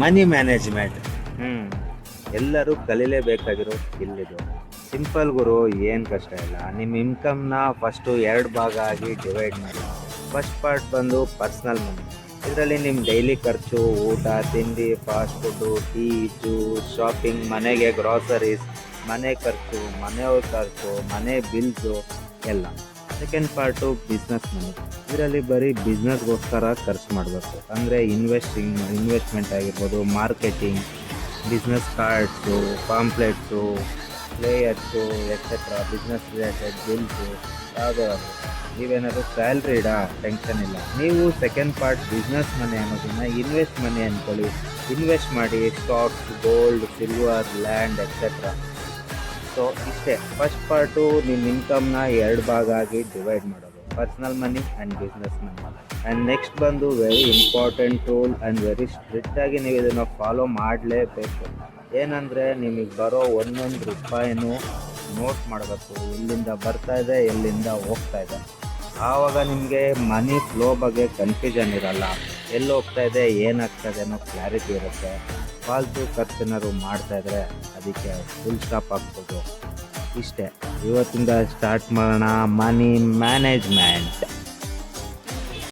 ಮನಿ management. ಎಲ್ಲರೂ ಕಲೀಲೇಬೇಕಾಗಿರೋ skill ಇದು. Simple ಗುರು, ಏನು ಕಷ್ಟ ಇಲ್ಲ. ನಿಮ್ಮ ಇನ್ಕಮ್ನ ಫಸ್ಟು 2 ಭಾಗ ಆಗಿ ಡಿವೈಡ್ ಮಾಡಿ. ಫಸ್ಟ್ ಪಾರ್ಟ್ ಬಂದು ಪರ್ಸ್ನಲ್ ಮನಿ. ಇದರಲ್ಲಿ ನಿಮ್ಮ ಡೈಲಿ ಖರ್ಚು, ಊಟ ತಿಂಡಿ, fast food, tea, juice, shopping, ಮನೆಗೆ ಗ್ರಾಸರೀಸ್, ಮನೆ ಖರ್ಚು, ಮನೆಯವ್ರ ಖರ್ಚು, ಮನೆ ಬಿಲ್ಸು ಎಲ್ಲ. ಸೆಕೆಂಡ್ ಪಾರ್ಟು ಬಿಸ್ನೆಸ್ ಮನಿ. ಇದರಲ್ಲಿ ಬರೀ ಬಿಸ್ನೆಸ್ಗೋಸ್ಕರ ಖರ್ಚು ಮಾಡಬೇಕು. ಅಂದರೆ ಇನ್ವೆಸ್ಟ್ಮೆಂಟ್ ಆಗಿರ್ಬೋದು, marketing, business cards, ಪಾಂಪ್ಲೆಟ್ಸು, players etcetera, business related bills ಯಾವುದೇ ಆಗಲಿ. ನೀವೇನಾದರೂ ಸ್ಯಾಲ್ರಿಡಾ, ಟೆನ್ಷನ್ ಇಲ್ಲ. ನೀವು ಸೆಕೆಂಡ್ ಪಾರ್ಟ್ ಬಿಸ್ನೆಸ್ ಮನಿ ಅನ್ನೋದನ್ನು ಇನ್ವೆಸ್ಟ್ ಮನಿ ಅಂದ್ಕೊಳ್ಳಿ. ಇನ್ವೆಸ್ಟ್ ಮಾಡಿ stocks, gold, silver, land etcetera. So ಇಷ್ಟೇ. ಫಸ್ಟ್ ಪಾರ್ಟು ನಿಮ್ಮ ಇನ್ಕಮ್ನ 2 ಭಾಗ ಆಗಿ ಡಿವೈಡ್ ಮಾಡೋದು, personal money and business money. And next ಬಂದು very important rule and very ಸ್ಟ್ರಿಕ್ಟಾಗಿ ನೀವು ಇದನ್ನು ಫಾಲೋ ಮಾಡಲೇಬೇಕು. ಏನಂದರೆ ನಿಮಗೆ ಬರೋ ಒಂದೊಂದು ರೂಪಾಯಿನೂ ನೋಟ್ ಮಾಡಬೇಕು. ಎಲ್ಲಿಂದ ಬರ್ತಾ ಇದೆ, ಎಲ್ಲಿಂದ ಹೋಗ್ತಾ ಇದೆ. ಆವಾಗ ನಿಮಗೆ ಮನಿ ಫ್ಲೋ ಬಗ್ಗೆ ಕನ್ಫ್ಯೂಷನ್ ಇರಲ್ಲ. ಎಲ್ಲಿ ಹೋಗ್ತಾ ಇದೆ, ಏನಾಗ್ತಾಯಿದೆ ಅನ್ನೋ ಕ್ಲಾರಿಟಿ ಇರುತ್ತೆ. ಫಾಲ್ತು ಖರ್ಚೇನಾದ್ರು ಮಾಡ್ತಾಯಿದ್ರೆ ಅದಕ್ಕೆ ಫುಲ್ ಸ್ಟಾಪ್ ಆಗ್ಬೋದು. ಇಷ್ಟೇ. ಇವತ್ತಿಂದ ಸ್ಟಾರ್ಟ್ ಮಾಡೋಣ ಮನಿ ಮ್ಯಾನೇಜ್ಮೆಂಟ್.